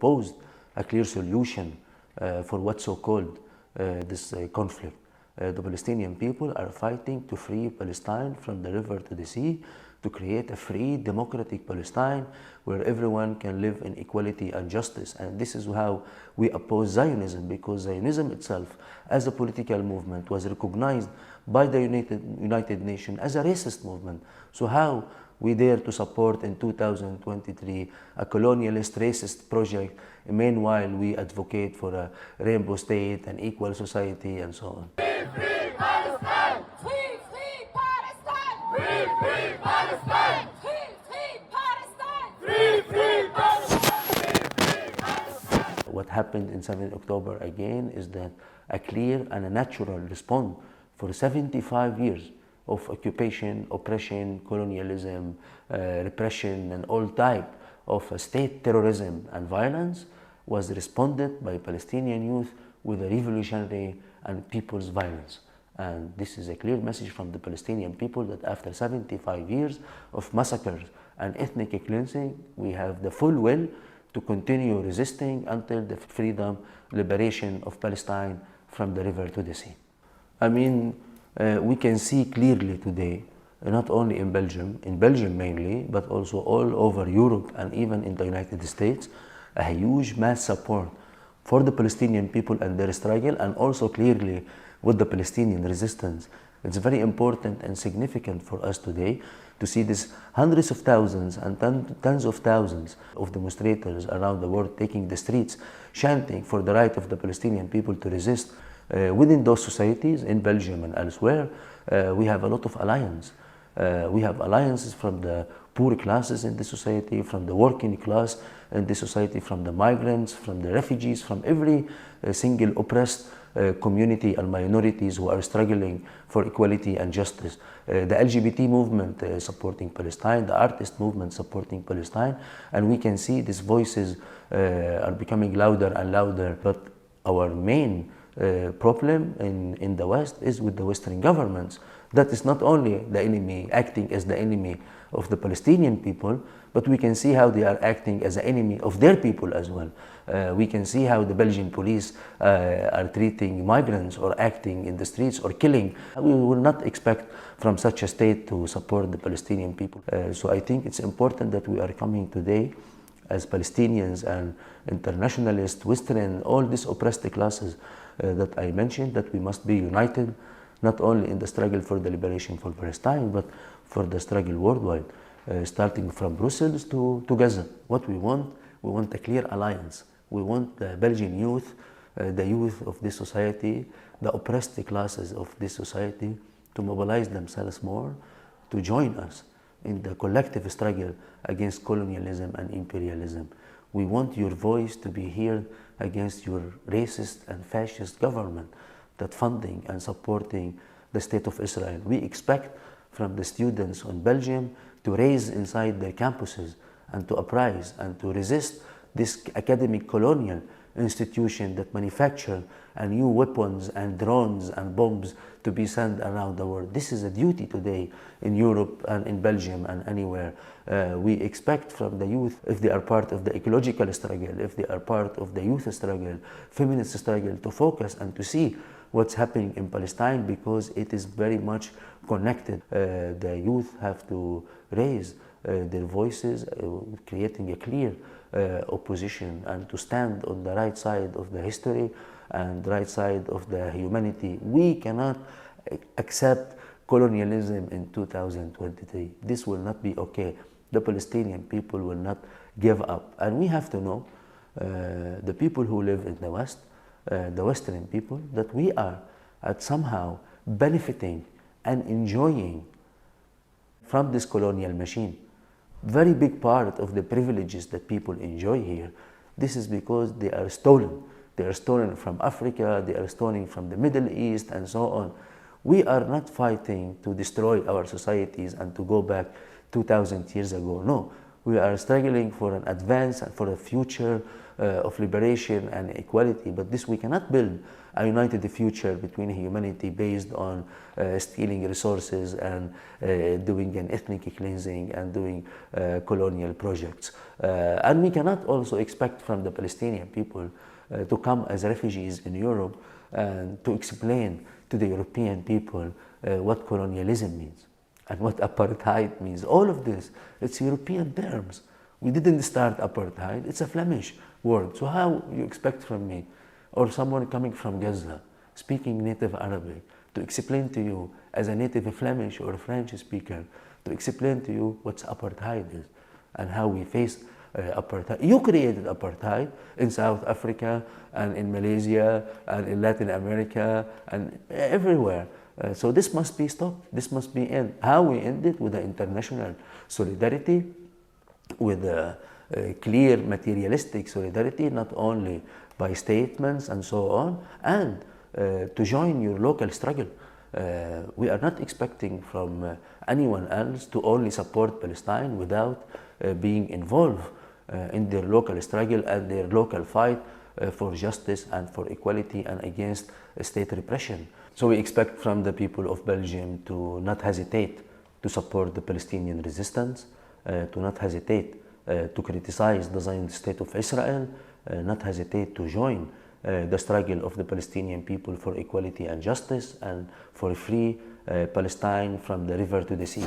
proposed a clear solution for what's so-called this conflict. The Palestinian people are fighting to free Palestine from the river to the sea, to create a free, democratic Palestine where everyone can live in equality and justice. And this is how we oppose Zionism, because Zionism itself, as a political movement, was recognized by the United Nations as a racist movement. So how we dare to support in 2023 a colonialist, racist project, meanwhile we advocate for a rainbow state and equal society and so on. Free Palestine! Free Palestine! Free Palestine! Free Palestine! What happened in 7 October again is that a clear and a natural response for 75 years of occupation, oppression, colonialism, repression, and all type of state terrorism and violence was responded by Palestinian youth with a revolutionary and people's violence. And this is a clear message from the Palestinian people that after 75 years of massacres and ethnic cleansing, we have the full will to continue resisting until the freedom, liberation of Palestine from the river to the sea. I mean, we can see clearly today, not only in Belgium mainly, but also all over Europe and even in the United States, a huge mass support for the Palestinian people and their struggle, and also clearly with the Palestinian resistance. It's very important and significant for us today to see this hundreds of thousands and tens of thousands of demonstrators around the world taking the streets, chanting for the right of the Palestinian people to resist. Within those societies, in Belgium and elsewhere, we have a lot of alliance. We have alliances from the poor classes in the society, from the working class in the society, from the migrants, from the refugees, from every single oppressed community and minorities who are struggling for equality and justice. The LGBT movement supporting Palestine, the artist movement supporting Palestine, and we can see these voices are becoming louder and louder. But our main problem in the West is with the Western governments. That is not only the enemy acting as the enemy of the Palestinian people, but we can see how they are acting as an enemy of their people as well. We can see how the Belgian police are treating migrants or acting in the streets or killing. We will not expect from such a state to support the Palestinian people. So I think it's important that we are coming today as Palestinians and internationalists, Western, all these oppressed classes that I mentioned, that we must be united, not only in the struggle for the liberation for Palestine, but for the struggle worldwide, starting from Brussels to Gaza. What we want a clear alliance. We want the Belgian youth, the youth of this society, the oppressed classes of this society to mobilize themselves more, to join us in the collective struggle against colonialism and imperialism. We want your voice to be heard against your racist and fascist government that funding and supporting the state of Israel. We expect from the students in Belgium to raise inside their campuses and to uprise and to resist this academic colonial institution that manufacture new weapons and drones and bombs to be sent around the world. This is a duty today in Europe and in Belgium and anywhere. We expect from the youth, if they are part of the ecological struggle, if they are part of the youth struggle, feminist struggle, to focus and to see what's happening in Palestine, because it is very much connected. The youth have to raise their voices, creating a clear opposition, and to stand on the right side of the history and right side of the humanity. We cannot accept colonialism in 2023. This will not be okay. The Palestinian people will not give up. And we have to know, the people who live in the West, the Western people, that we are at somehow benefiting and enjoying from this colonial machine. Very big part of the privileges that people enjoy here, this is because they are stolen. They are stolen from Africa, they are stolen from the Middle East, and so on. We are not fighting to destroy our societies and to go back 2,000 years ago. No, We are struggling for an advance and for a future of liberation and equality, but this we cannot build a united future between humanity based on stealing resources and doing an ethnic cleansing and doing colonial projects. And we cannot also expect from the Palestinian people to come as refugees in Europe and to explain to the European people what colonialism means and what apartheid means. All of this, it's European terms. We didn't start apartheid, it's a Flemish word. So how you expect from me, or someone coming from Gaza, speaking native Arabic, to explain to you as a native Flemish or French speaker, to explain to you what apartheid is and how we face apartheid. You created apartheid in South Africa and in Malaysia and in Latin America and everywhere. So this must be stopped, this must be end. How we end it? With the international solidarity, with a clear materialistic solidarity, not only by statements and so on, and to join your local struggle. We are not expecting from anyone else to only support Palestine without being involved in their local struggle and their local fight for justice and for equality and against state repression. So we expect from the people of Belgium to not hesitate to support the Palestinian resistance, to not hesitate to criticize the Zionist state of Israel, not hesitate to join the struggle of the Palestinian people for equality and justice and for free Palestine from the river to the sea.